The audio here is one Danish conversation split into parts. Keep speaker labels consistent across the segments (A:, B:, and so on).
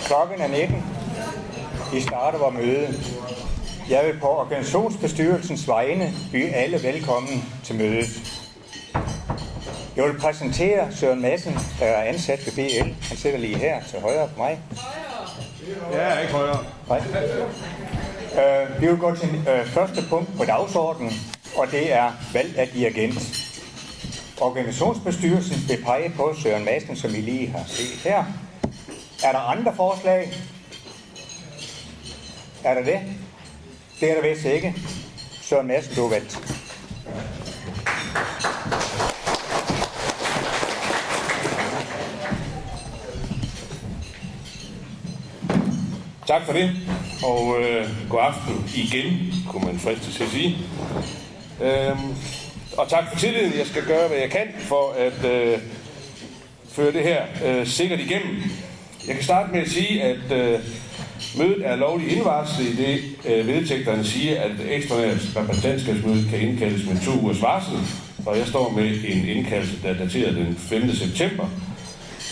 A: Klokken er 19. Vi starter vores møde. Jeg vil på organisationsbestyrelsens vegne byde alle velkommen til mødet. Jeg vil præsentere Søren Madsen, der er ansat ved BL. Han sidder lige her til højre på mig.
B: Ja, ikke højere.
A: Nej. Vi vil gå til første punkt på dagsordenen, og det er valg af dirigent. Organisationsbestyrelsen vil pege på Søren Madsen, som I lige har set her. Er der andre forslag? Er der det? Det er der vist ikke. Søren Madsen, du er valgt.
B: Tak for det, og god aften igen, kunne man fristes til at sige. Og tak for tilliden. Jeg skal gøre, hvad jeg kan for at føre det her sikkert igennem. Jeg kan starte med at sige, at mødet er lovligt indvarslet i det vedtægterne siger, at et ekstraordinært repræsentantskabsmøde kan indkaldes med 2 ugers varsel. Og jeg står med en indkaldelse, der er dateret den 5. september.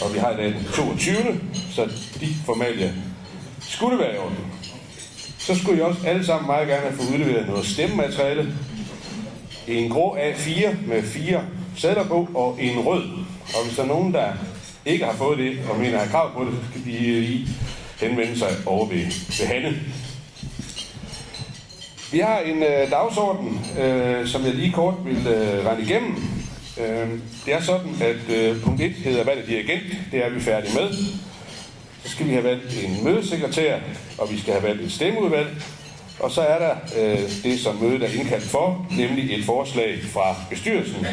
B: Og vi har i dag den 22. Så de formalia skulle være i orden. Så skulle jeg også alle sammen meget gerne have fået udleveret noget stemmemateriale. En grå A4 med 4 sedler på og en rød. Og hvis der er nogen, der ikke har fået det og mener at have krav på det, så skal de lige henvende sig over ved Hanne. Vi har en dagsorden, som jeg lige kort vil rende igennem. Det er sådan, at punkt 1 hedder valg af dirigent. Det er vi færdige med. Så skal vi have valgt en mødesekretær, og vi skal have valgt et stemmeudvalg. Og så er der det, som mødet er indkaldt for, nemlig et forslag fra bestyrelsen.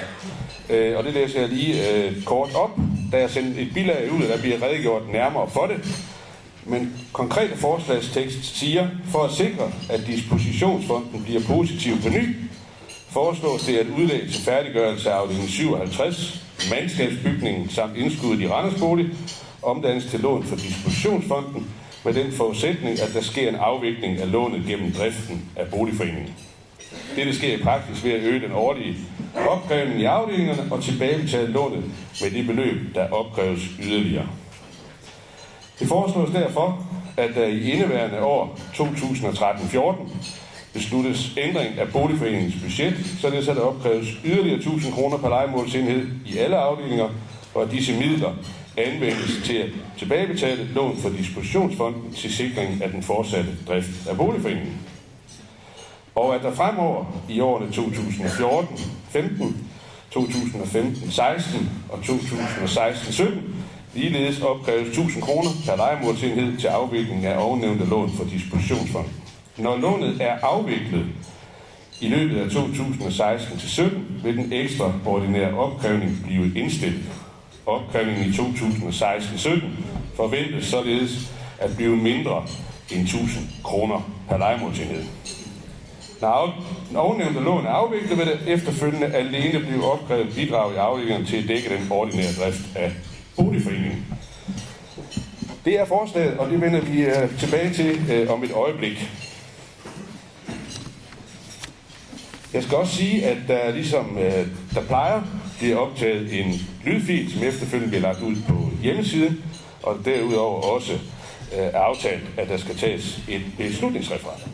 B: Og det læser jeg lige kort op. Der er sendt et bilag ud, og der bliver redegjort nærmere for det. Men konkrete forslagstekst siger, for at sikre, at dispositionsfonden bliver positiv på ny, foreslås det at udlægge til færdiggørelse af afdeling 57, mandskabsbygningen samt indskuddet i Randersbolig, omdannes til lån for dispositionsfonden, med den forudsætning, at der sker en afvikling af lånet gennem driften af boligforeningen. Dette sker i praksis ved at øge den årlige opkrævning i afdelingerne og tilbagebetale lånet med det beløb, der opkræves yderligere. Det foreslås derfor, at der i indeværende år 2013-14 besluttes ændring af boligforeningens budget, således at der opkræves yderligere 1000 kroner per lejemålsenhed i alle afdelinger, og at disse midler anvendes til at tilbagebetale lån for dispositionsfonden til sikring af den fortsatte drift af boligforeningen. Og at der fremover i årene 2014-15, 2015-16 og 2016-17 ligeledes opkræves 1000 kroner per lejemålsenhed til afvikling af ovennævnte lån for dispositionsfonden. Når lånet er afviklet i løbet af 2016-17 vil den ekstraordinære opkrævning blive indstillet. Opkrævningen i 2016-17 forventes således at blive mindre end 1000 kroner per lejemålsenhed. Når ovennævnte lån er afviklet, vil det efterfølgende alene blive opkrævet bidrag i afdelingerne til at dække den ordinære drift af boligforeningen. Det er forslaget, og det vender vi tilbage til om et øjeblik. Jeg skal også sige, at der ligesom der plejer, bliver optaget en lydfil, som efterfølgende bliver lagt ud på hjemmesiden, og derudover også er aftalt, at der skal tages et beslutningsreferat.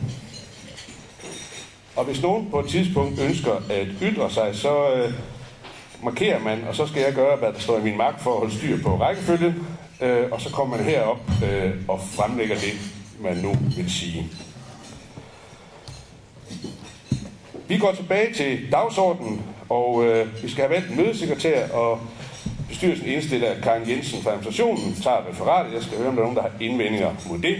B: Og hvis nogen på et tidspunkt ønsker at ytre sig, så markerer man, og så skal jeg gøre, hvad der står i min magt for at holde styr på rækkefølgen, og så kommer man herop og fremlægger det, man nu vil sige. Vi går tilbage til dagsordenen, og vi skal have valgt en mødesekretær, og bestyrelsen indstiller, at Karen Jensen fra administrationen tager referatet. Jeg skal høre, om der er nogen, der har indvendinger mod det.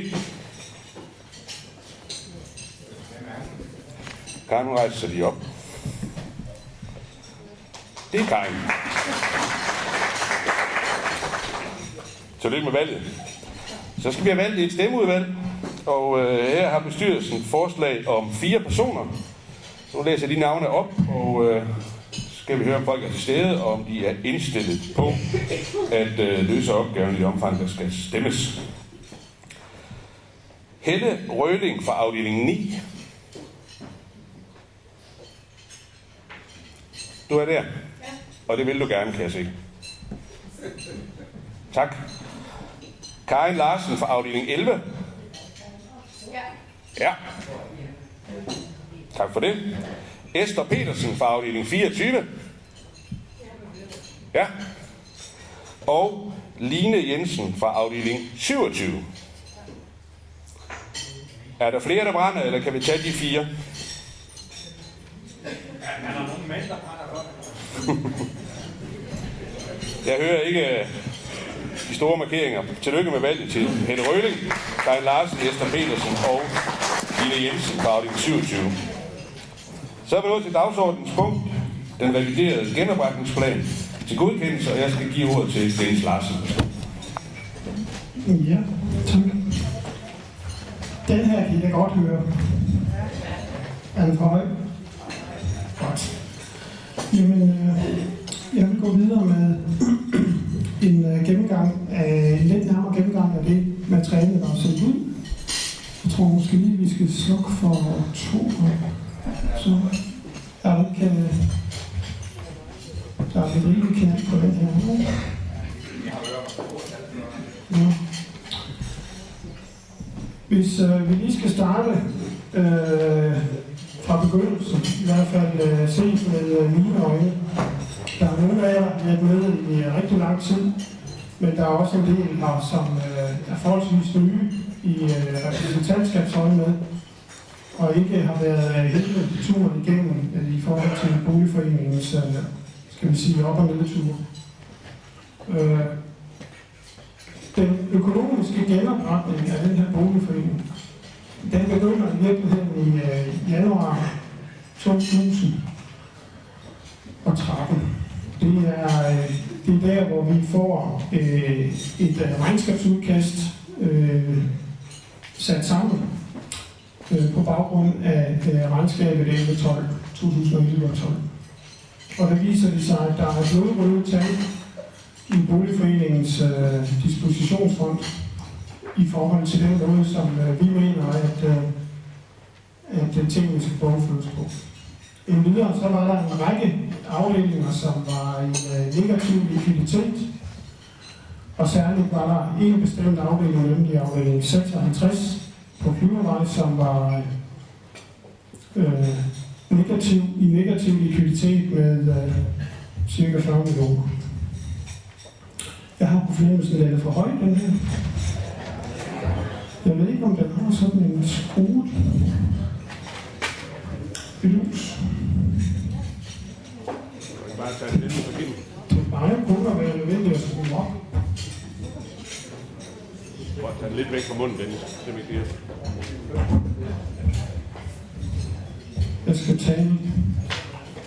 B: Karen, hun rejser sig lige op. Det er Karen. Tillykke med valget. Så skal vi have valgt et stemmeudvalg, og her har bestyrelsen forslag om 4 personer. Nu læser jeg de navne op, og skal vi høre, om folk er til stede, og om de er indstillet på at løse opgaven i omfang, der skal stemmes. Helle Røling fra afdeling 9. Du er der? Ja. Og det vil du gerne, kan jeg se. Tak. Karin Larsen fra afdeling 11.
C: Ja.
B: Ja. Tak for det. Esther Petersen fra afdeling 24. Ja. Og Line Jensen fra afdeling 27. Er der flere, der brænder, eller kan vi tage de 4?
A: Er der nogen mænd, der brænder for?
B: Jeg hører ikke de store markeringer. Tillykke med valget til Helle Røling, Karin Larsen, Esther Petersen og Line Jensen fra afdeling 27. Så er vi nået til dagsordens punkt, den reviderede genopretningsplan til godkendelse, og jeg skal give ordet til Dennis Larsen.
D: Ja, tak. Den her kan jeg godt høre. Er den for høj? Godt. Jamen, jeg vil gå videre med en lidt nærmere gennemgang af det materiale, der er sendt ud. Jeg tror måske lige, vi skal slukke for oktober. Så der er lidt rigeligt knald på den her. Ja. Hvis vi lige skal starte fra begyndelsen, i hvert fald set med mine øjne. Der er nogle af jer, der har været med i rigtig lang tid, men der er også en del her, som er forholdsvis nye i repræsentantskabsøje med, og ikke har været hele turen igennem i forhold til boligforeningens, skal vi sige, op- og nedtur. Den økonomiske genopretning af den her boligforening, den begynder i virkeligheden i januar 2013. Det er der, hvor vi får et regnskabsudkast sat sammen på baggrund af regnskabet 2011 og 12. Og der viser det sig, at der er blodrøde tal i boligforeningens dispositionsfond i forhold til den måde, som vi mener, at tingene skal bogføres på. Endvidere så var der en række afdelinger, som var i negativ likviditet, og særligt var der en bestemt afdeling, nemlig afdeling 56 på Flyvervej, som var negativ likviditet med ca. 40 millioner. Jeg har problemet, at den er for høj, den her. Jeg ved ikke, om den har sådan en skruet belus.
B: Bare tage den lidt ud for kinden.
D: Det er bare kun at være nødvendigt at skrue op.
B: Prøv at tage den lidt væk fra munden, Dennis. Det er ikke det.
D: Jeg skal tage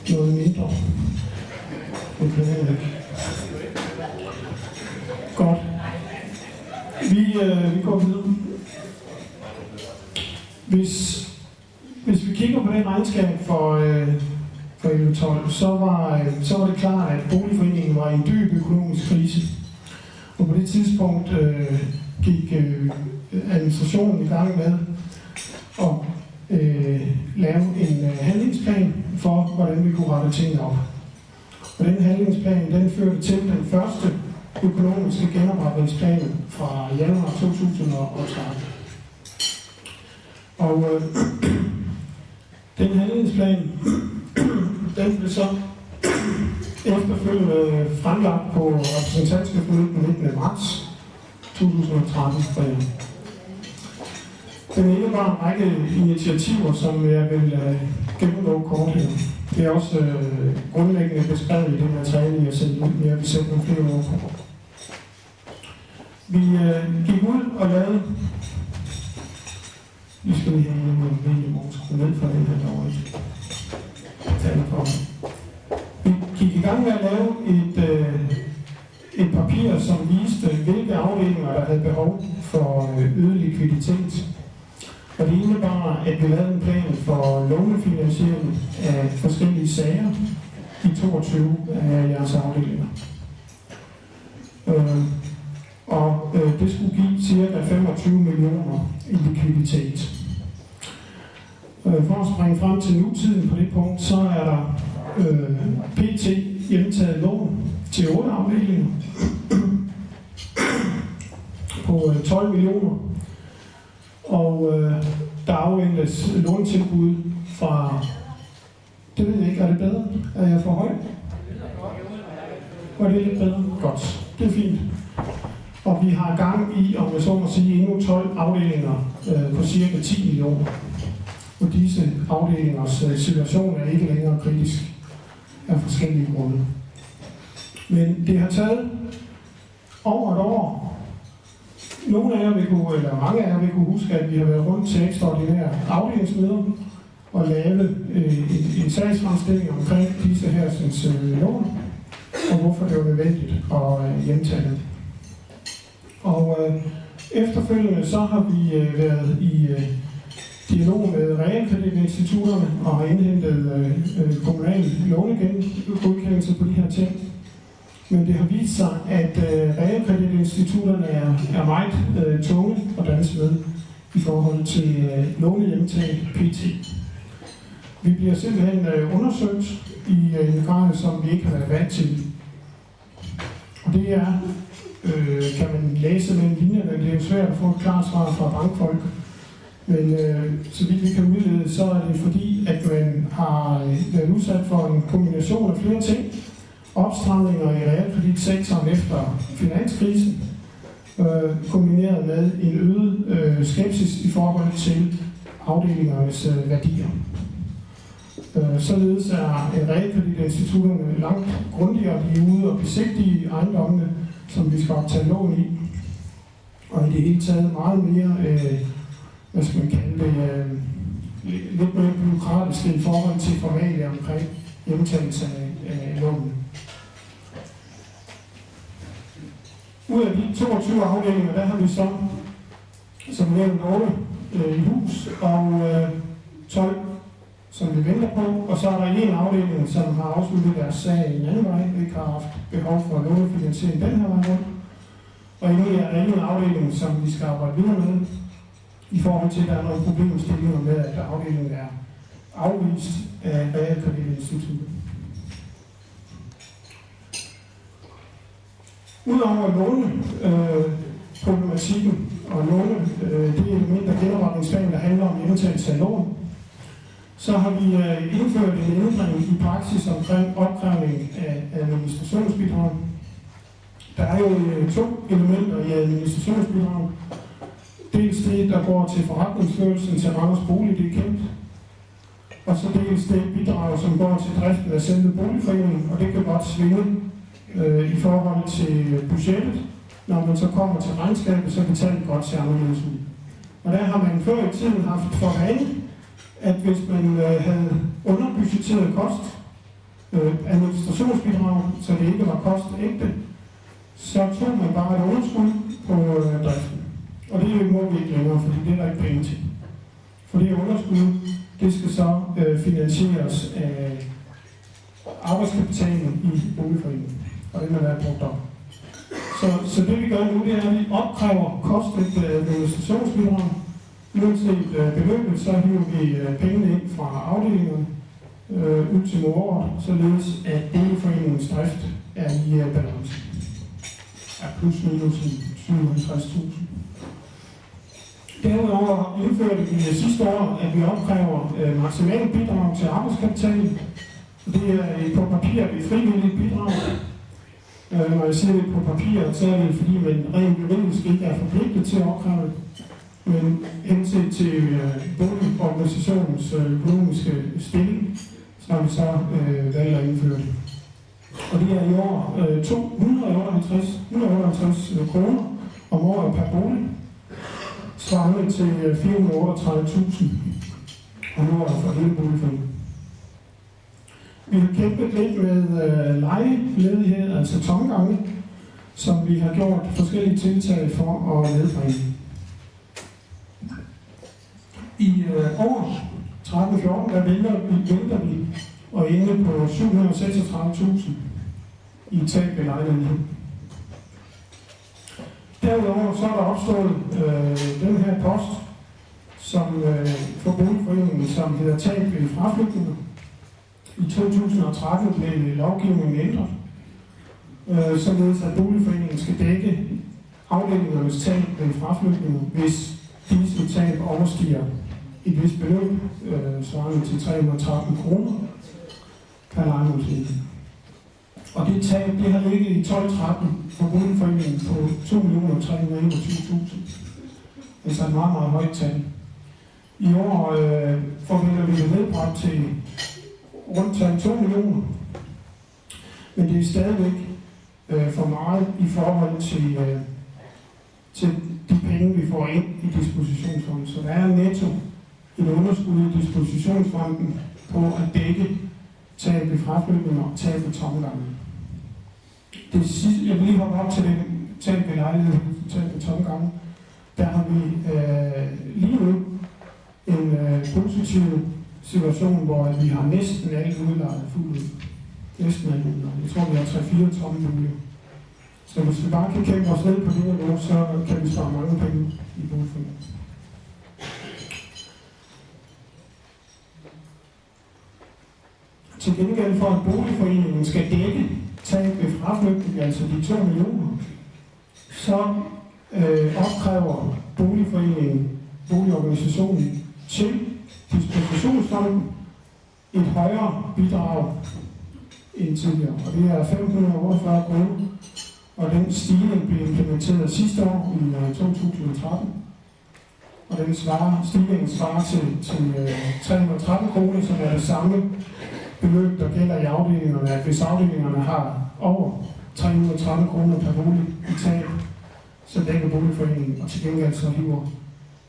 D: noget mindre. Det kan jeg ikke. Godt. Vi går videre. Hvis vi kigger på det regnskab for 2012, så var det klart, at boligforeningen var i en dyb økonomisk krise. Og på det tidspunkt gik administrationen i gang med at lave en handlingsplan for, hvordan vi kunne rette tingene op. Og den handlingsplan, den førte til den første økonomiske genopretningsplan fra januar 2013. Og den handlingsplan, den blev så efterfølgende fremlagt på repræsentantskabsmødet den 19. marts 2013. Den indebar en række initiativer, som jeg vil gennemgå kort her. Det er også grundlæggende beskrevet i det materiale, jeg sendte ud. Jeg vil sætte nogle flere ord på. Vi gik ud og lavede... Vi skal lige have nogle videoer ned for den her derovre. Vi gik i gang med at lave et papir, som viste, hvilke afdelinger, der havde behov for øget likviditet. Og det indebar, at vi lavede en plan for lånefinansiering af forskellige sager i 22 af jeres afdelinger. Det skulle give ca. 25 millioner i likviditet. For at springe frem til nutiden på det punkt, så er der PT hjemtaget lån til 8 afdelinger på 12 millioner. Og der afventes låntilbud fra, det ved jeg ikke, er det bedre? Er jeg for høj? Var det lidt bedre? Godt, det er fint. Og vi har gang i, om jeg så må sige, endnu 12 afdelinger på cirka 10 millioner. Og disse afdelingers situation er ikke længere kritisk af forskellige grunde. Men det har taget over et år. Nogle af jer vil kunne, eller mange af jer vil kunne huske, at vi har været rundt til ekstraordinære afdelingsmøder og lavet en sagsfremstilling omkring disse her lån, og hvorfor det var nødvendigt at hjemtage dem. Og efterfølgende så har vi været i dialog med realkreditinstitutterne og har indhentet kommunal lånegodkendelse på de her ting. Men det har vist sig, at realkreditinstitutterne er meget tunge at danse med i forhold til lånehjemtag PT. Vi bliver simpelthen undersøgt i en grad, som vi ikke har været vant til. Og det er, kan man læse mellem linjerne, det er jo svært at få et klart svar fra bankfolk. Men så vidt vi kan udlede, så er det fordi, at man har været udsat for en kombination af flere ting. Opstramninger i realkreditsektoren efter finanskrisen, kombineret med en øget skepsis i forhold til afdelingernes værdier. Således er realkreditinstitutterne langt grundigere, de er ude og besigtige ejendommene, som vi skal optage lån i. Og i det hele taget meget mere, hvad skal man kalde det, lidt mere bureaukratisk i forhold til formalia omkring hjemtagelse af lånene. Ud af de 22 afdelinger, der har vi så, som nævnt, 8 i hus og 12, som vi venter på. Og så er der en afdeling, som har afsluttet deres sag i en anden vej, ikke har haft behov for lånefinansiering den her vej rundt. Og endelig er der en afdeling, som vi skal arbejde videre med, i forhold til, at der er nogle problemstillinger med, at afdelingen er afvist af realkreditinstituttet. Udover låneproblematikken og det element af genopretningsplanen, der handler om hjemtagelse af lån, så har vi indført en ændring i praksis omkring opkrævning af administrationsbidrag. Der er jo 2 elementer i administrationsbidrag. Dels det, der går til forretningsførelsen til Randers Bolig, det er kendt. Og så dels det bidrag, som går til driften af selve boligforeningen, og det kan godt svinge i forhold til budgettet. Når man så kommer til regnskabet, så betaler det godt til anderledes ud. Og der har man før i tiden haft for vane, at hvis man havde underbudgetteret kost, administrationsbidrag, så det ikke var kostægte, så tog man bare et underskud på driften. Og det må vi ikke længere, fordi det er der ikke penge til. For det underskud, det skal så finansieres af arbejdskapitalen i boligforeningen. Og det må være brugt op. Så det vi gør nu, det er, at vi opkræver kostægte administrationsbidrag. Uanset beløbet, så hiver vi pengene ind fra afdelingerne ud til året, således at boligforeningens drift er i balance. Er plus minus 57.000. Derudover indførte vi sidste år, at vi opkræver maksimalt bidrag til arbejdskapitalen. Det er på papir et frivilligt bidrag. Når jeg siger det på papir, så er det fordi man rent juridisk ikke er forpligtet til at opkræve det. Men henset til boligorganisationens økonomiske stilling, så har vi så valgt at indføre det. Og det er i år 158 kroner om året per bolig, svarende til 438.000 om året for hele boligforeningen. Vi har kæmpet lidt med lejeledighed, altså tomgange, som vi har gjort forskellige tiltag for at nedbringe. I år 13-14, der venter vi og ende på 736.000 i tab ved lejlighed. Derudover så er der opstået den her post, som for boligforeningen, som hedder tab ved fraflytninger. I 2013 blev lovgivningen ændret, således at boligforeningen skal dække afdelingernes tab ved fraflytninger, hvis disse tab overstiger et vist beløb, svarende til 313 kroner per lejemålsenhed. Og det tab, det har ligget i 12-13 for boligforeningen på 2.321.000. Altså et meget, meget højt tal. I år forventer vi det nedbragt til rundt 2 millioner. Men det er stadigvæk for meget i forhold til de penge, vi får ind i dispositionsfonden. Så der er netto et underskud i dispositionsfonden på at dække tab ved fraflytninger og tab ved tomgange. Det sidste, jeg vil lige hoppe op til den tab ved lejlighed, tab ved tomgange. Der har vi lige nu en positiv situation, hvor vi har næsten alt udlejet fuldt ud. Næsten alt udlejet. Jeg tror, vi har 3-4 tomme boliger. Så hvis vi bare kan kæmpe os ned på det niveau, så kan vi spare mange penge i boligforeningen. Til gengæld for at boligforeningen skal dække tab ved fraflytning, altså de 2 millioner, så opkræver boligforeningen, boligorganisationen til dispositionsfonden et højere bidrag end tidligere. Og det er 548 kroner, og den stigning blev implementeret sidste år i 2013. Og den stigningen svarer til 313 kroner, som er det samme beløb, der gælder i afdelingerne, at hvis afdelingerne har over 313 kroner per bolig i tab, så dækker boligforeningen, og til gengæld så hiver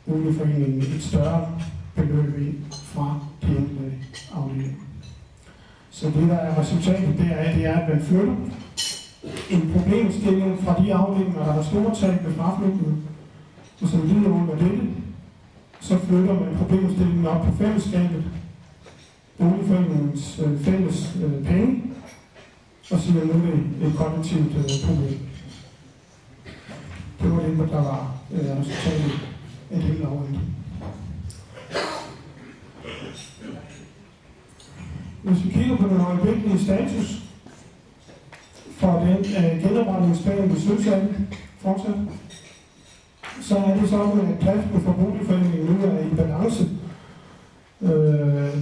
D: boligforeningen et større beløb ind fra de enkelte afdelinger. Så det, der er resultatet, det er, at man flytter en problemstilling fra de afdelinger, der har store tab ved fraflytning, og som lider under dette, så flytter man problemstillingen op på fællesskabet, boligforeningens fælles penge, og siger nu det et kollektivt problem. Det var det, der var resultatet af det lovændring. Hvis vi kigger på den øjeblikkelige status for den genopretningsplan, vi synes af fortsat, så er det sådan, at driften for boligforeningen nu er i balance.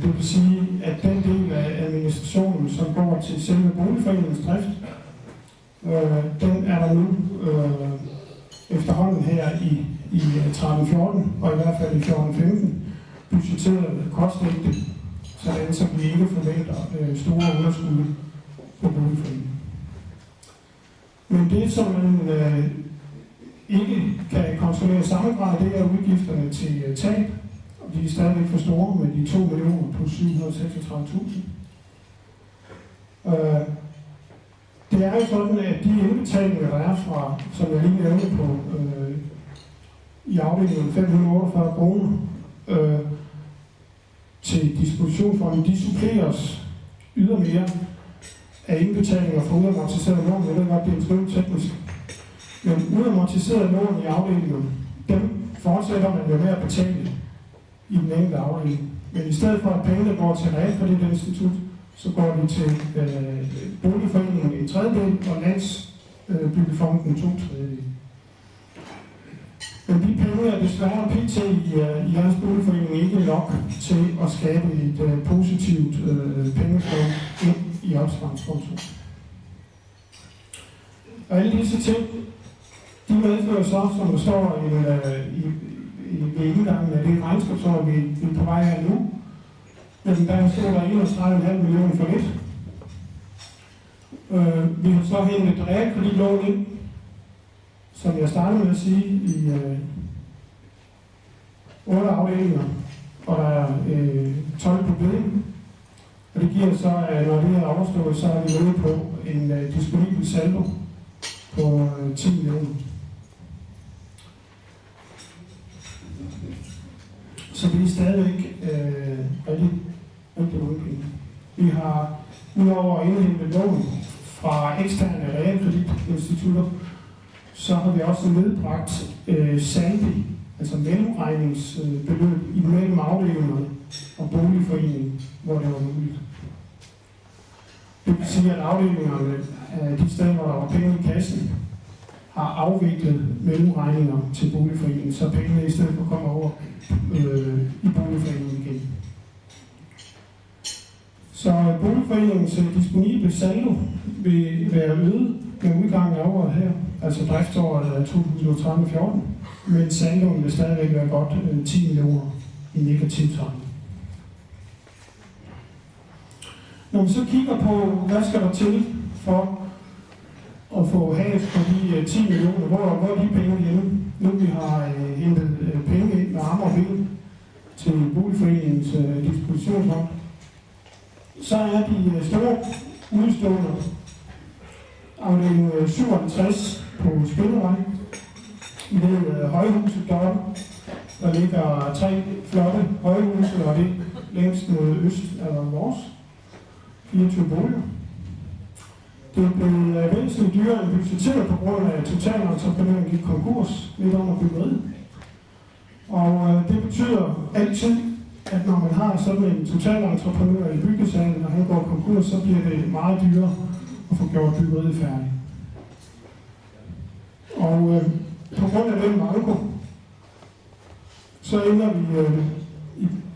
D: Det vil sige, at den del af administrationen, som går til selve boligforeningens drift, den er der nu efterhånden her i 13-14, og i hvert fald i 14-15, budgetteret kostægte, så vi ikke forventer store underskud på boligforeningen. Men det, som man ikke kan kontrollere samme grad, det er udgifterne til tab, og de er stadigvæk for store med de 2 millioner plus 736.000. Det er jo sådan, at de indbetalinger, der er fra, som jeg lige nævnte på i afdelingen 548 kroner til dispositionsfonden, de suppleres ydermere af indbetalinger for uamortiseret lån. Jeg ved godt, det er en smule teknisk. Men uamortiseret lån i afdelingen, dem fortsætter man jo med at betale i den enkelte afdeling. Men i stedet for at pengene går til realkreditinstitut, så går de til boligforeningen en tredjedel og Landsbyggefonden 2/3. Men de penge er desværre pt. i jeres boligforening ikke nok til at skabe et positivt pengeflow ind i opsparingskontoen. Og alle disse ting, de medfører så, som der står ved indgangen af det regnskabsår, vi er på vej af nu, men der står der 31,5 millioner for lidt. Vi har så hentet realkreditlån ind, som jeg startede med at sige, i 8 afdelinger, og der er 12 på beding. Og det giver så, at når det er overstået, så er vi nede på en disponibel saldo på 10 millioner. Så det er stadigvæk rigtig mange penge. Vi har udover at indhente lån fra eksterne realkreditinstitutter, så har vi også nedbragt saldi, altså mellemregningsbeløb mellem afdelingerne og boligforeningen, hvor det var muligt. Det vil sige, at afdelingerne af de steder, hvor der var penge i kassen, har afviklet mellemregninger til boligforeningen, så pengene i stedet for kommer over i boligforeningen igen. Så boligforeningens disponible saldo vil være øget med udgangen af året her, altså driftsåret 2013-14, men saldoen vil stadigvæk være godt 10 millioner i negativ tegn. Når vi så kigger på, hvad skal der til for at få has på de 10 millioner, hvor er de penge hjemme? Nu vi har hentet penge ind med arme og ben til boligforeningens dispositionsfond, så er de store udstående afdeling 57 på Spillervej. Ved højhuset deroppe, der ligger 3 flotte højhuse, og det længst mod øst af vores 24 boliger. Det er blevet væsentligt dyrere end budgetteret på grund af totalentreprenøren gik konkurs midt under byggeriet. Og det betyder altid, at når man har sådan en totalentreprenør i byggesagen, og han går konkurs, så bliver det meget dyrere at få gjort byggeriet færdigt. Og på grund af den manko, så ender vi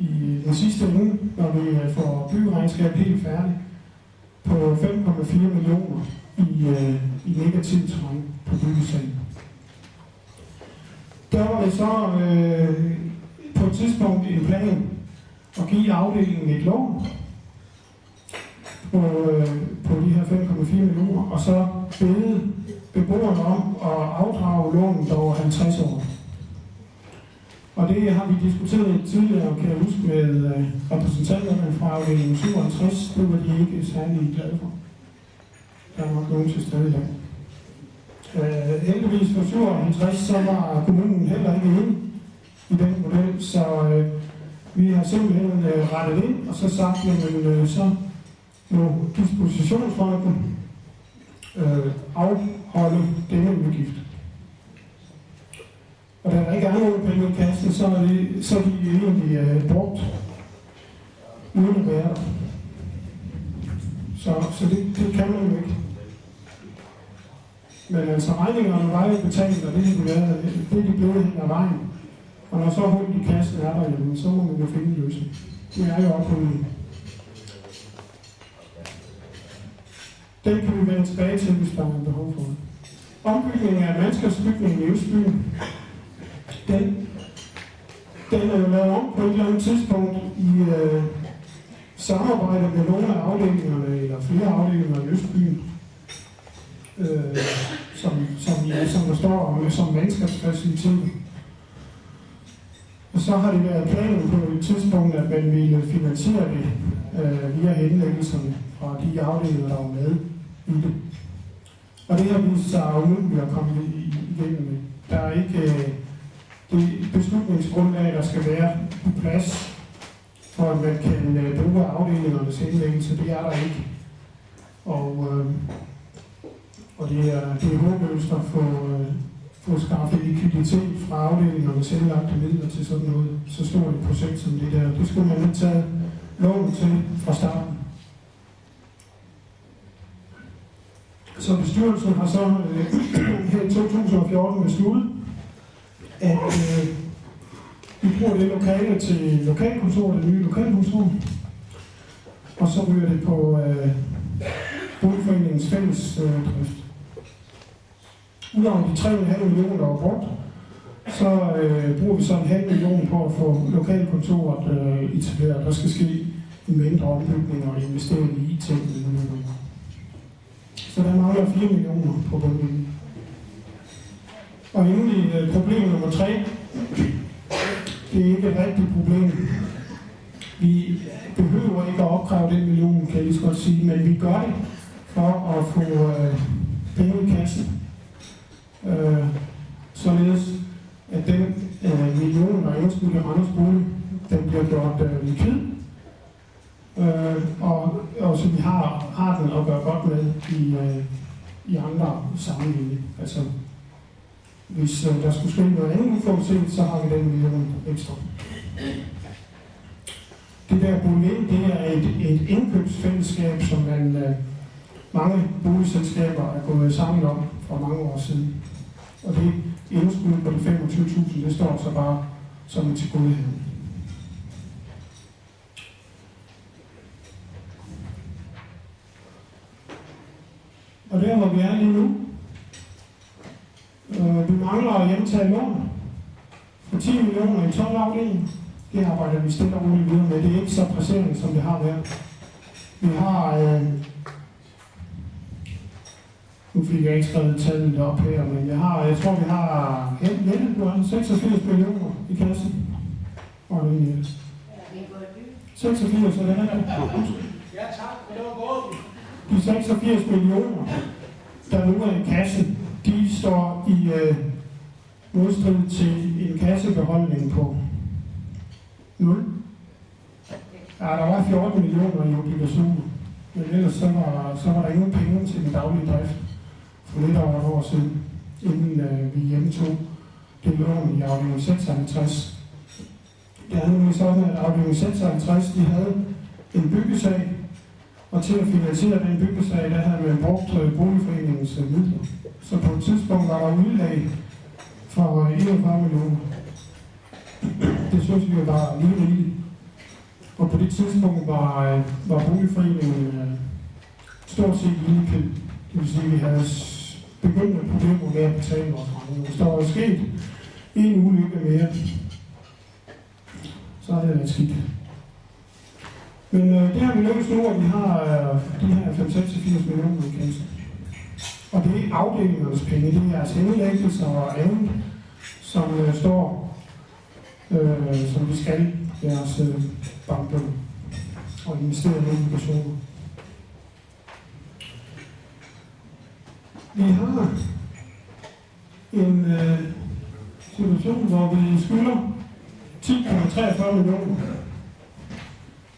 D: i den sidste ende, når vi får byggeregnskabet helt færdigt, på 5,4 millioner i negativ træng på byggesagen. Der var det så på et tidspunkt en plan at give afdelingen et lån på de her 5,4 millioner, og så bede beboerne om at afdrage lånet over 50 år. Og det har vi diskuteret tidligere, kan jeg huske, med repræsentanterne fra afdelingen 57. Det var de ikke særlig glade for. Der er nok nogen til stede i dag. Heldigvis for 57, så var kommunen heller ikke inde i den model, så vi har simpelthen rettet ind og så sagt, at så må dispositionsfonden afholde denne udgift. Og da der ikke er nogen penge i kassen, så er de egentlig brugt uden at være der. Så det kan man jo ikke. Men altså regningerne var jo betalt, og det er de blevet hen ad vejen. Og når så hul i kassen er der, jamen, så må man jo finde en løsning. Det er jo oprydning. Den kan vi vende tilbage til, hvis der er behov for det. Ombygningen af mandskabsbygningen i Østbyen, den er jo lavet om på et eller andet tidspunkt i samarbejde med nogle af afdelingerne, eller flere afdelinger i Østbyen, som der står som mandskabsfaciliteter. Og så har det været planen på et tidspunkt, at man ville finansiere det via henlæggelserne fra de afdelinger, der var med i det. Og det har vist sig umuligt at komme igennem med. Der er ikke det beslutningsgrundlag, der skal være på plads, for at man kan bruge afdelingernes henlæggelse. Det er der ikke. Og det er håbløst at få skaffet likviditet fra afdelingernes henlagte midler til sådan noget så stort et projekt som det der. Det skulle man ikke tage lån til fra starten. Så bestyrelsen har så her i 2014 besluttet, at vi bruger det lokale til lokalkontor, det nye lokalkontor, og så ryger det på boligforeningens fælles drift. Udover de 3,5 millioner, der var brugt, så bruger vi så 0,5 million på at få lokalkontoret etableret. Der skal ske en mindre ombygning og investering i IT. Så der mangler 4 millioner på bundlinjen. Og endelig problem nummer 3. Det er ikke et rigtigt problem. Vi behøver ikke at opkræve den million, kan jeg lige så godt sige, men vi gør det for at få penge i kassen. Således at den million, der er indskudt i Randers bolig, den bliver gjort likvid. Og så vi har den at gøre godt med i andre sammenhænge. Altså, hvis der skulle ske noget andet uforudset, så har vi den million ekstra. Det der bolig, det er et indkøbsfællesskab, som man mange boligselskaber er gået sammen om for mange år siden. Og det indskud på de 25.000, det står så bare som en tilgodehavende. Og der hvor vi er lige nu, vi mangler at hjemtage lån for 10 millioner i 12 afdelinger. Det arbejder vi stille og roligt videre med. Det er ikke så presserende, som det har været. Vi har, nu fik jeg ikke skrevet tallet op her, men jeg tror vi har 86 millioner i kassen. Og det er 86, så det er det.
E: Ja tak, det var godt.
D: De 86 millioner, der nu er i kassen, de står i modstrid til en kassebeholdning på 0. Ja, der var 14 millioner i obligationer, men ellers så var der ingen penge til den daglige drift for lidt over et år siden, inden vi hjemtog det lån i afdeling 56. Det er nemlig sådan, at afdeling 56 de havde en byggesag, og til at finansiere den byggesag, der havde man brugt boligforeningens midler. Så på et tidspunkt var der udlag for 41 millioner. Det synes vi var lige rigeligt. Og på det tidspunkt var boligforeningen stort set ligepild. Det vil sige, at vi havde begyndende problemer med at betale vores regninger. Hvis der var sket en ulykke mere, så havde det været skidt. Men det har vi lykkes nu, at vi har de her 586 millioner i kassen. Og det er afdelingernes penge, det er altså indlæggelser og andet, som står, som vi skal i deres banklån og investere i obligationer. Vi har en situation, hvor vi skylder 10,43 millioner.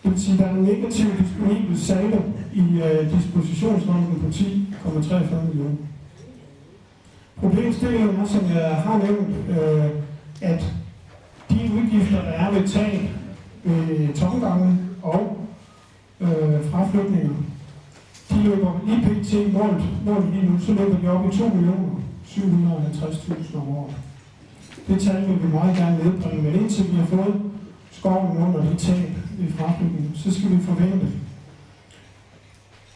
D: Det vil sige, at der er en negativ disponibel saldo i dispositionsfonden på 10,43 millioner. Problemstillingen er, som jeg har nævnt, at de udgifter, der er ved tab, ved tomgange og fraflytninger, de løber lige pt. Målt lige nu, så løber de op i 2.750.000 om året. Det tal vil vi meget gerne nedbringe, men indtil vi har fået skoven under de tab ved fraflytning, så skal vi forvente,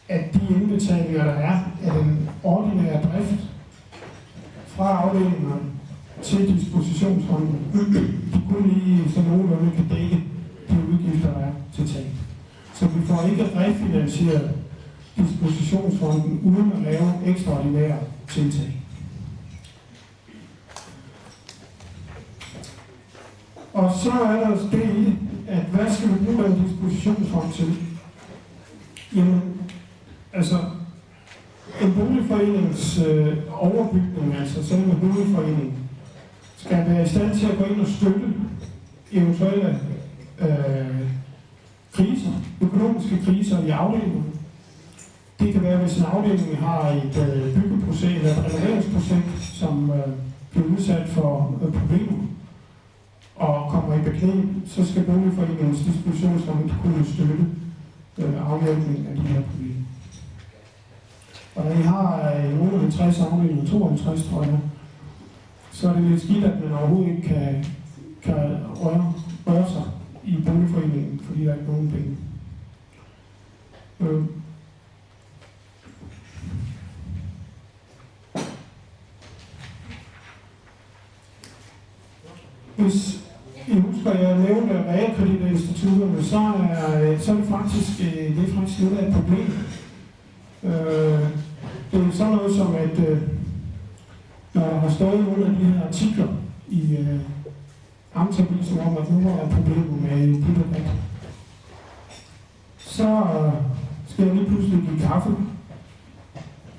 D: at de indbetalinger, der er af den ordinære drift fra afdelingerne til dispositionsfonden, de kun lige så nogenlunde kan dække de udgifter, der er til tab. Så vi får ikke refinansieret dispositionsfonden uden at lave ekstraordinære tiltag. Og så er der det i, at hvad skal vi bruge den dispositionsfond til? Jamen, altså, en boligforenings overbygning, altså selve boligforeningen, skal være i stand til at gå ind og støtte eventuelle kriser, økonomiske kriser i afdelingen. Det kan være, hvis en afdeling har et byggeprojekt eller et renoveringsprojekt, som bliver udsat for problemer og kommer i bekneb, så skal boligforeningens dispositionsfond kunne støtte afhjælpning af de her problemer. Og når I har nogle 50 afdelinger, 52 tror jeg, så er det lidt skidt, at man overhovedet ikke kan røre sig i boligforeningen, fordi der er ikke nogen penge. Hvis I husker, jeg nævnte realkreditinstitutterne, så er det faktisk noget af et problem. Det er sådan noget som, at når der har stået nogle af de her artikler i Amtsavisen om, at nu er der problemer med dit og dat, så skal jeg lige pludselig give kaffe.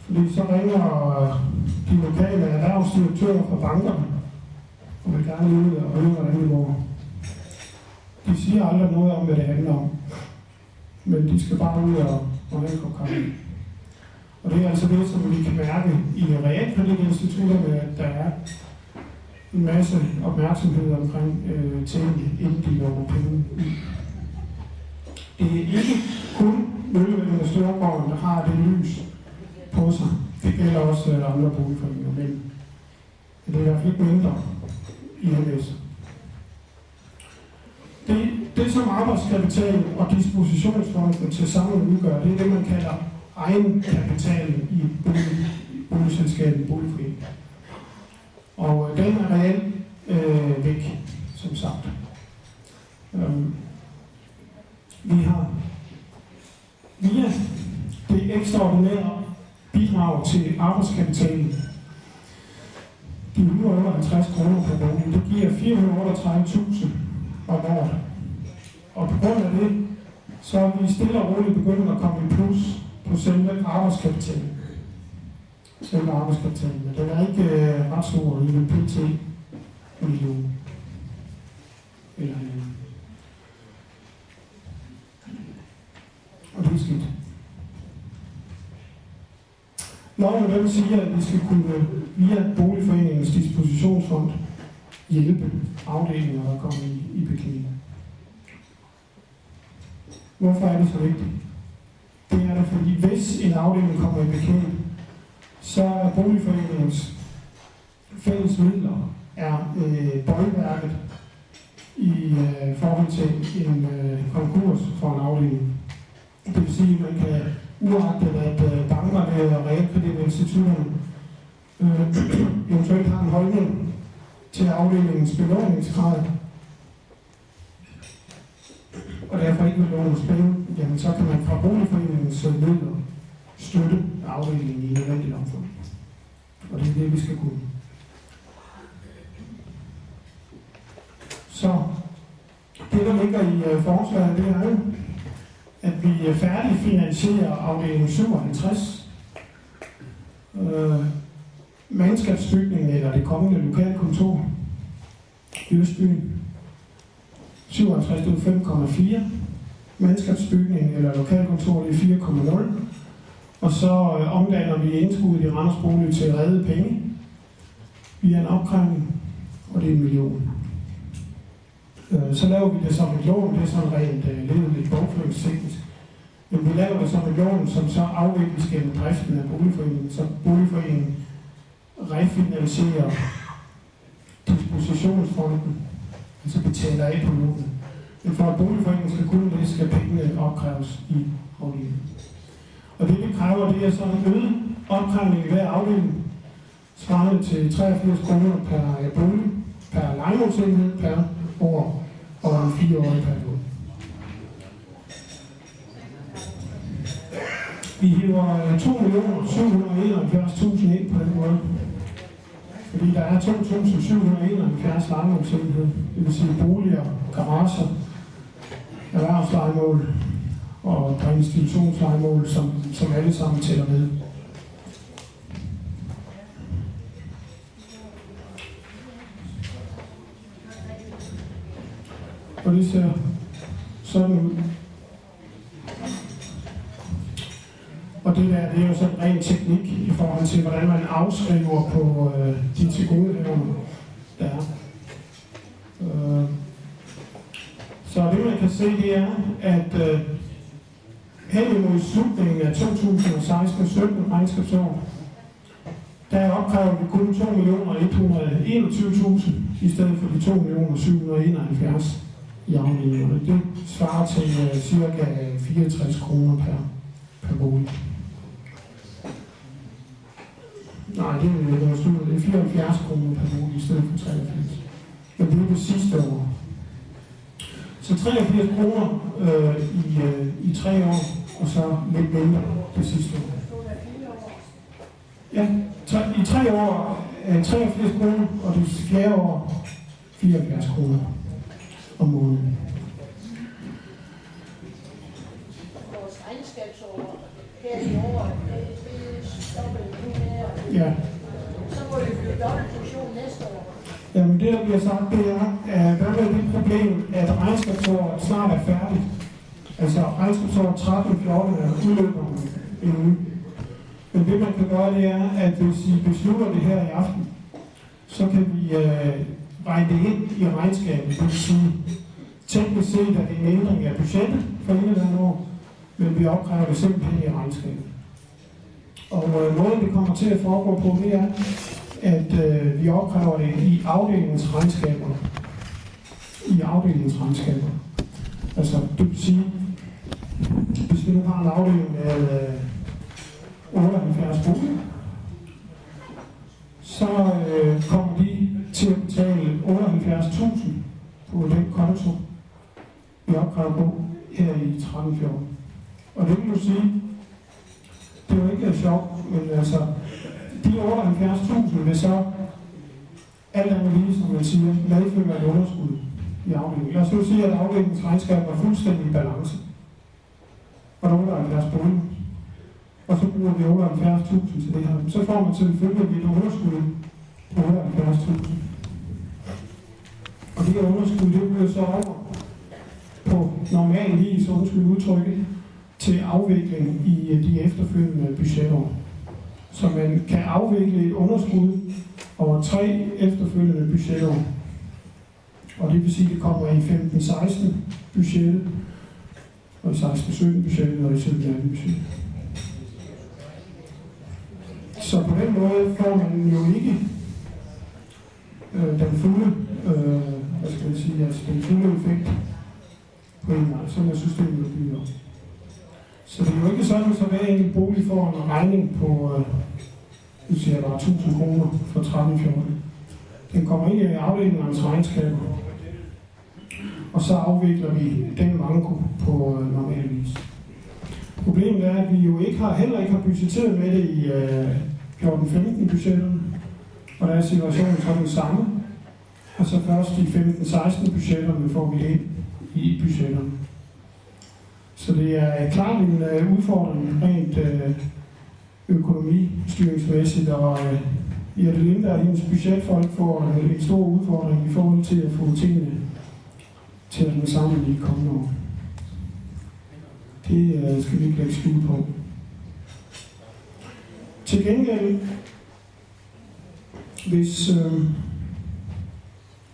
D: Fordi så ringer de lokale erhvervsdirektører fra bankerne og vil gerne ud og høre, hvordan det går. De siger aldrig noget om, hvad det handler om. Men de skal bare ud og have en kop kaffe. Og det er altså det, som vi kan mærke i realkreditinstitutterne, at der er en masse opmærksomhed omkring tingene, inden de lukker penge ud. Det er ikke kun Møllevældene Storgården, der har det lys, på sig. Det gælder også andre boligforeninger, men det er i hvert fald ikke mindre i MS. Det som arbejdskapital og dispositionsfonden til sammen udgør, det er det, man kalder egenkapitalen i boligselskabet, boligforeningen. Og den er reelt væk, som sagt. Vi har via det ekstraordinære bidrag til arbejdskapitalen, de 158 kroner per bolig, det giver 438.000 om året. Og på grund af det, så er vi stille og roligt begyndt at komme i plus på selve arbejdskapitalen. Selve arbejdskapitalen, men den er ikke ret stor i en PT-million. Eller og det er skidt. Loven vil sige, at vi skal kunne via boligforeningens dispositionsfond hjælpe afdelinger, der kommer i bekneb. Hvorfor er det så vigtigt? Det er det, fordi hvis en afdeling kommer i bekneb, så er boligforeningens fælles midler bøjværket i forhold til en konkurs for en afdeling. Det vil sige, at man kan uagtet, at bankerne og realkreditinstitutterne eventuelt har en holdning til afdelingens belåningsgrad, og derfor ikke vil lånes penge, jamen så kan man fra boligforeningens midler støtte afdelingen i nødvendigt omfang. Og det er det, vi skal kunne. Så det, der ligger i forslaget, det er jo, at vi færdigfinansierer afdeling 57, mandskabsbygningen eller det kommende lokalkontor i Østbyen. 57 det er 5,4, mandskabsbygningen eller lokalkontor det er 4,0, og så omdanner vi indskuddet i Randers Bolig til redde penge via en opkrævning, og det er 1 million. Så laver vi det som et lån, det er sådan rent lidt bogføringsteknisk. Men vi laver det som et lån, som så afvikles gennem driften af boligforeningen, så boligforeningen refinansierer dispositionsfonden, altså betaler af på lånet. Men for at boligforeningen skal kunne det, skal pengene opkræves i afdelingen. Og det vi kræver, det er så en øget opkrævning i hver afdeling, svarende til 83 kroner per bolig, per lejemålsenhed per år over en 4-årig periode. Vi hiver 2.771.000 ind på den måde, fordi der er 2.771 lejemålsenheder, det vil sige boliger, garager, erhvervslejemål og der institutionslejemål, som alle sammen tæller med. Og det ser sådan ud. Og det der, det er jo sådan ren teknik i forhold til, hvordan man afskriver på de tilgodehavende, der er. Så det man kan se, det er, at hen imod slutningen af 2016-17 regnskabsår, der opkræver vi kun 2.121.000 i stedet for de 2.771.000 i afdelingerne. Det svarer til ca. 64 kroner per bolig. Nej, det er 74 kroner per bolig i stedet for 83. Men det er det sidste år. Så 83 kroner i 3 år, og så lidt mindre det sidste år. Ja, i 3 år 83 kroner, og det 4. år 74 kroner om måneden.
C: Vores regnskabsår her i år, det stopper nu med,
D: Ja.
C: så må det blive dobbeltfunktion næste år.
D: Jamen det, der bliver sagt, det er, hvad er det problem, at regnskabsåret snart er færdigt. Altså regnskabsåret 13-14 er udløber endnu. Men det, man kan gøre, det er, at hvis I beslutter det her i aften, så kan vi regne det ind i regnskabet. Det vil sige, teknisk set er det en ændring af budgettet for indeværende år, men vi opkræver det simpelthen i regnskabet. Og måden det kommer til at foregå på, det er, at vi opkræver det i afdelingsregnskaber. I afdelingsregnskaber. Altså, det vil sige, hvis vi nu har en afdeling af 78 boliger, så kommer de til at betale 78.000 på den konto, vi opkræver på her i 13-14. Og det vil jo sige, det er jo ikke sjovt, men altså, de 78.000 vil så alt andet lige, som man siger, medføre et underskud i afdelingen. Lad os nu sige, at afdelingens regnskab var fuldstændig i balance. Og der er 78 boliger. Og så bruger vi 78.000 til det her. Så får man selvfølgelig et underskud på 78.000. Og det her underskud, det bliver så over på normal vis, undskyld udtrykket, til afvikling i de efterfølgende budgetår. Så man kan afvikle et underskud over 3 efterfølgende budgetår. Og det vil sige, at det kommer i 15-16 budgettet, og i 16-17 budgettet, og i 17-18 budgettet. Så på den måde får man jo ikke den fulde, hvad skal jeg sige, altså den fulde effekt på en gang, sådan er systemet bygget op. Så det er jo ikke sådan, så hver enkelt bolig får en regning på, nu siger jeg bare 1.000 kroner for 13-14. Den kommer ind i afdelingernes regnskaber, og så afvikler vi den manko på normal vis. Problemet er, at vi jo heller ikke har budgetteret med det i 14-15 budgetterne, og der er situationen så den samme. Og så først i 15-16 budgetterne får vi det ind i budgetterne. Så det er klart en udfordring rent økonomistyringsmæssigt, og Jette Linde og hendes budgetfolk får en stor udfordring i forhold til at få tingene til at hænge sammen i de kommende år. Det skal vi ikke lægge skjul på. Til gengæld, hvis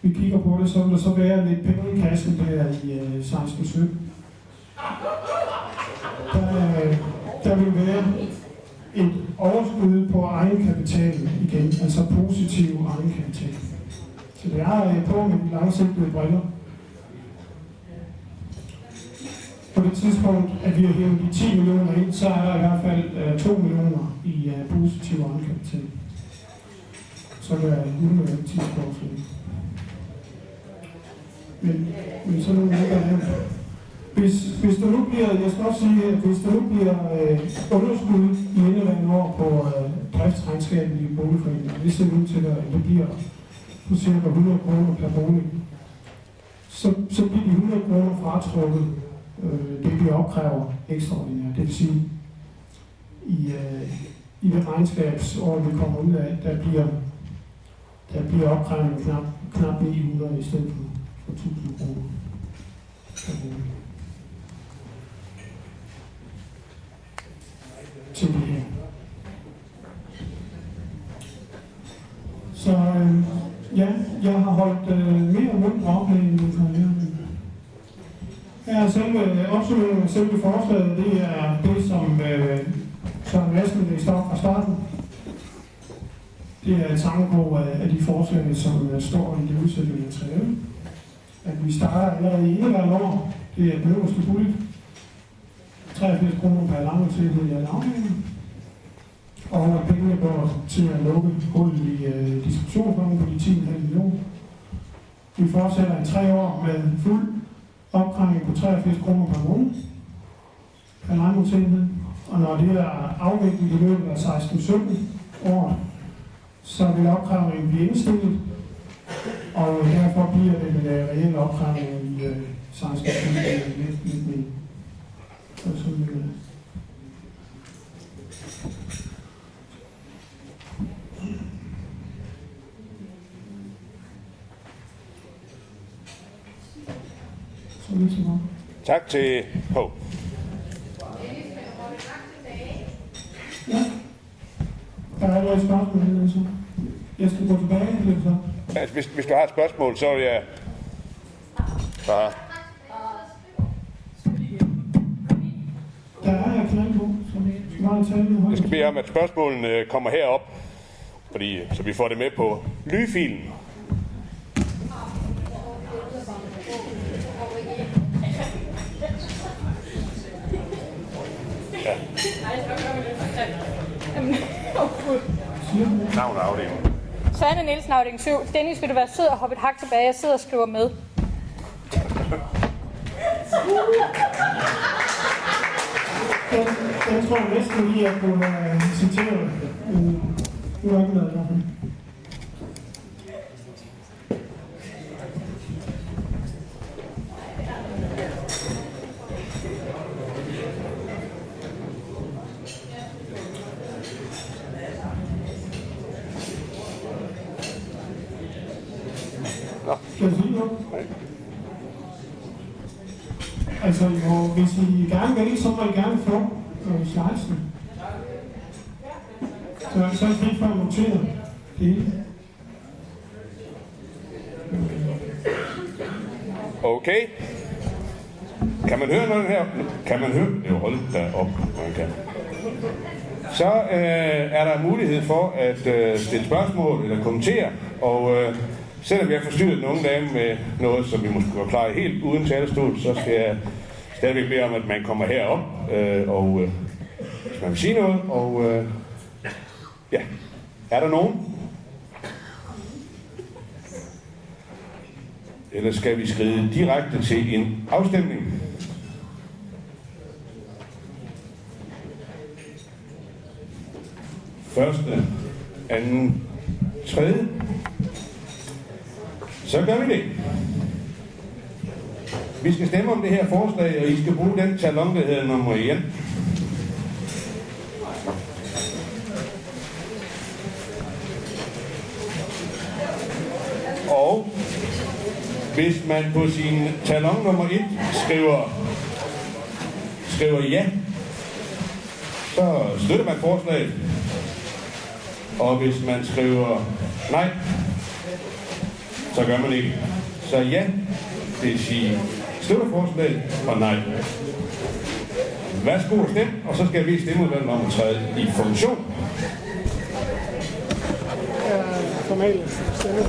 D: vi kigger på det, så vil der så være lidt penge i kassen der i 16-17. Der vil være et overskud på egenkapitalen igen, altså positiv egenkapital. Så det er på med de langsigtede briller. På det tidspunkt, at vi har hævet de 10 millioner ind, så er der i hvert fald 2 millioner i positiv egenkapital. Så det er udmærket tidsforslag. Men så nogle ikke er nævnt. Hvis der nu bliver, jeg skal også sige, at hvis der nu bliver underskud i indeværende år på driftsregnskabet i boligforeningen, det ser ud til, at det bliver på ca. 100 kroner per bolig, så bliver de 100 kroner fratrukket det, vi opkræver ekstraordinært. Det vil sige, i det regnskabsår, vi kommer ud af, der bliver opkrævning knap 900 i stedet for 1.000 kroner per bolig. Til det her. Så ja, jeg har holdt mere rundt på oplægningen end karriere. Her er selve opsummeringen af selve forslaget, det er det, som Søren Madsen læste op fra starten. Det er et sammenbrug af de forslag, som står i det udsendte materiale. At vi starter allerede i indeværende år, det er den øverste bullet. 83 kroner per langtidlighed i alle afdelinger. Og pengene går til at lukke hullet i distributionsbanken på de 10,5 millioner. Vi fortsætter i 3 år med fuld opkrævning på 83 kroner per måned per langtidlighed. Og når det er afviklet i løbet af 16-17 år, så vil opkrævningen blive indstillet. Og derfor bliver det en reel opkrævning i 16-17 lidt mere.
B: Tak til H.
D: Ja. Der er et spørgsmål, så jeg skal gå tilbage lidt så.
B: Altså, hvis du har et spørgsmål, så vil jeg... Bare.
D: Der er knald på, så bare
B: Jeg skal bede om, at spørgsmålene kommer herop, så vi får det med på lydfilen. Ja. Navn og afdeling.
F: Søren Nielsen, afdeling 7. Dennis, vil du være sød og hoppe et hak tilbage? Jeg sidder og skriver med.
D: Jeg tror næsten lige, at jeg kunne citere det. Nu er ikke noget der. Skal jeg sige noget? Altså, hvis I gerne vil, så må I gerne få slidesen. Så er det fint for at notere det hele.
B: Okay. Kan man høre noget her? Kan man høre? Det er jo holdt derop, man kan. Så er der mulighed for at stille spørgsmål eller kommentere, og selvom jeg har forstyrret nogle dage med noget, som vi måske kan klare helt uden talerstol, så skal jeg stadigvæk bede om, at man kommer herop, og hvis man vil sige noget, og ja, er der nogen? Eller skal vi skride direkte til en afstemning? Første, anden, tredje. Så gør vi det. Vi skal stemme om det her forslag, og I skal bruge den talon, der hedder nummer 1. Og hvis man på sin talon nummer 1 skriver ja, så støtter man forslaget. Og hvis man skriver nej, så gør man ikke. Så ja, det vil sige støtter forslaget, og nej. Værsgo og stem, og så skal vi stemmeudvalget om at træde i funktion.
D: Formelt stemme.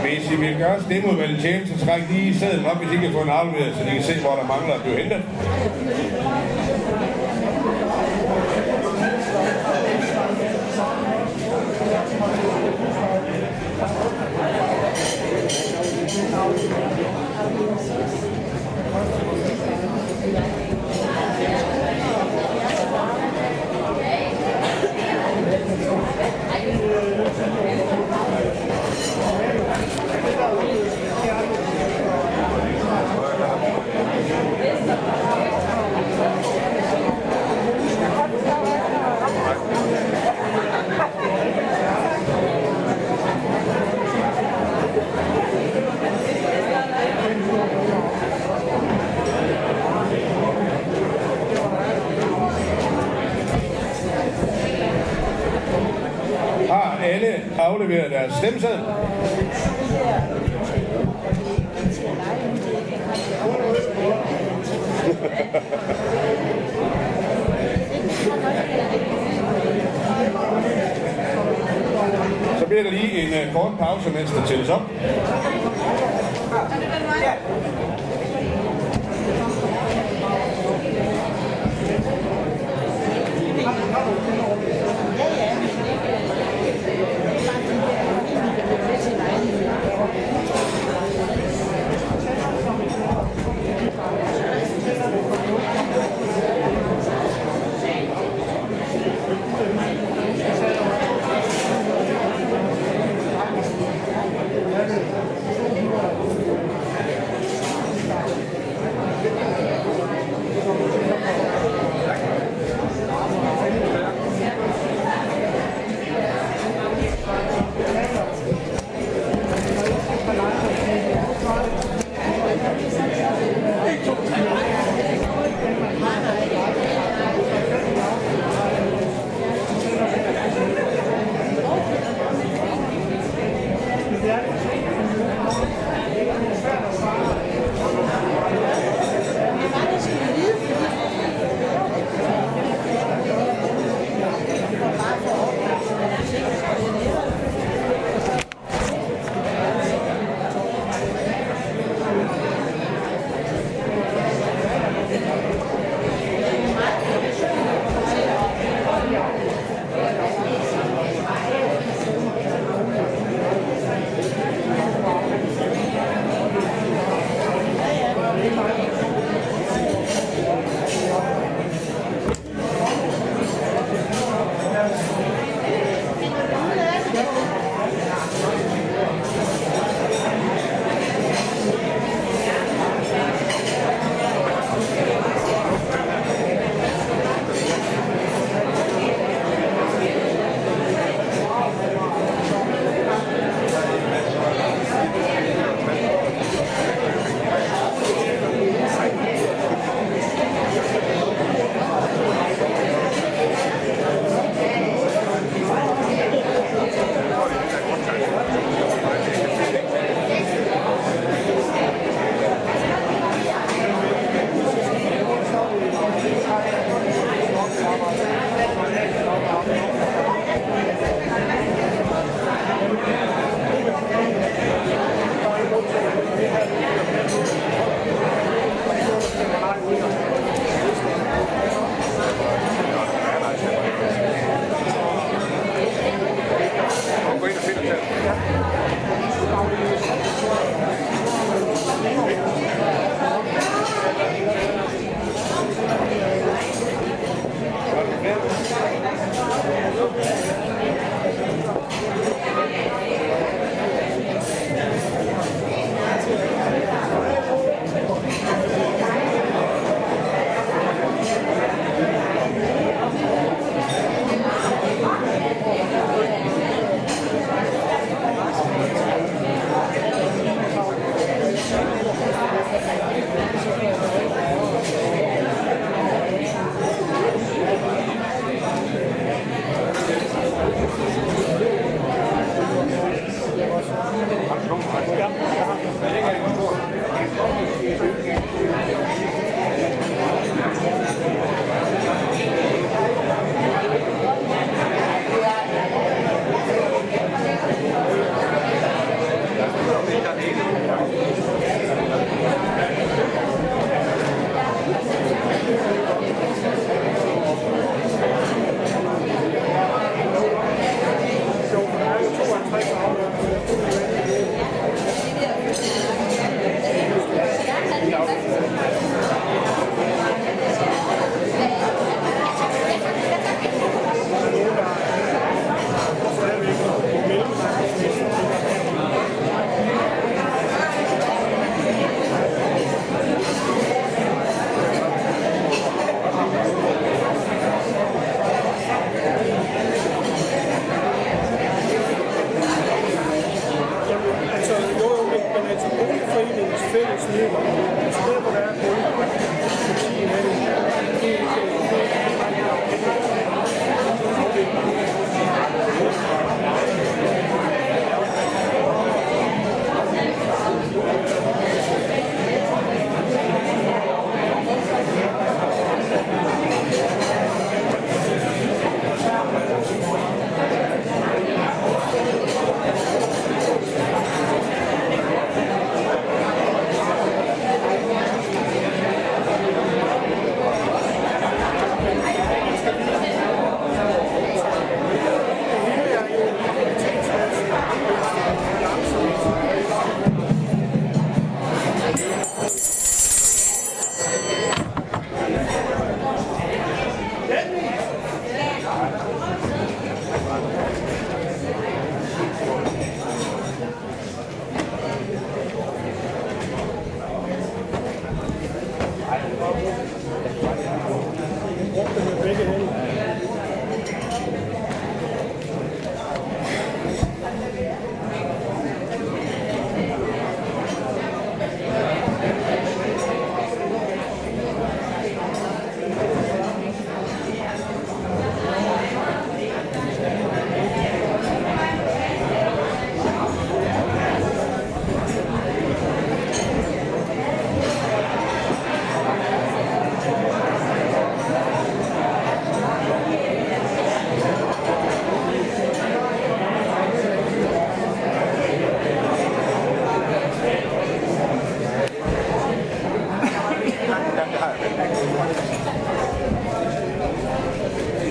B: Hvis I vil gøre stemmeudvalget tjeneste, så træk lige sædlen op, hvis I kan få en afleveret, så I kan se, hvor der mangler at blive hentet. Har alle afleveret deres stemmeseddel? Så bliver der lige en kort pause, mens der tælles op.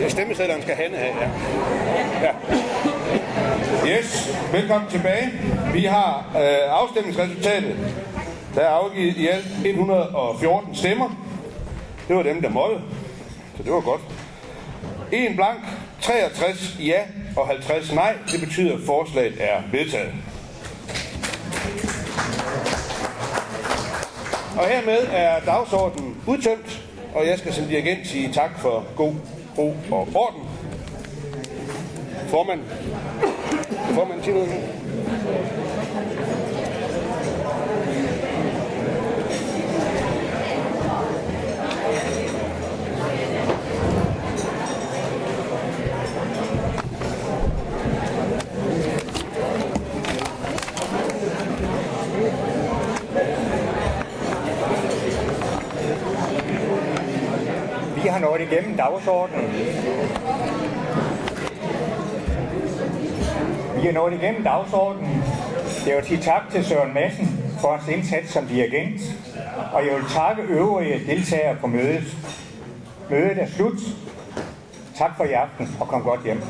B: Stemmesedlerne skal Hanne have, ja. Yes, velkommen tilbage. Vi har afstemningsresultatet. Der er afgivet i alt 114 stemmer. Det var dem, der måtte. Så det var godt. 1 blank, 63 ja og 50 nej. Det betyder, at forslaget er vedtaget. Og hermed er dagsordenen udtømt, og jeg skal som dirigent sige tak for god ro og orden. Formand til noget.
A: Vi har nået igennem dagsordenen. Jeg vil sige tak til Søren Madsen for hans indsats som dirigent, og jeg vil takke øvrige deltagere på mødet. Mødet er slut. Tak for i aften, og kom godt hjem.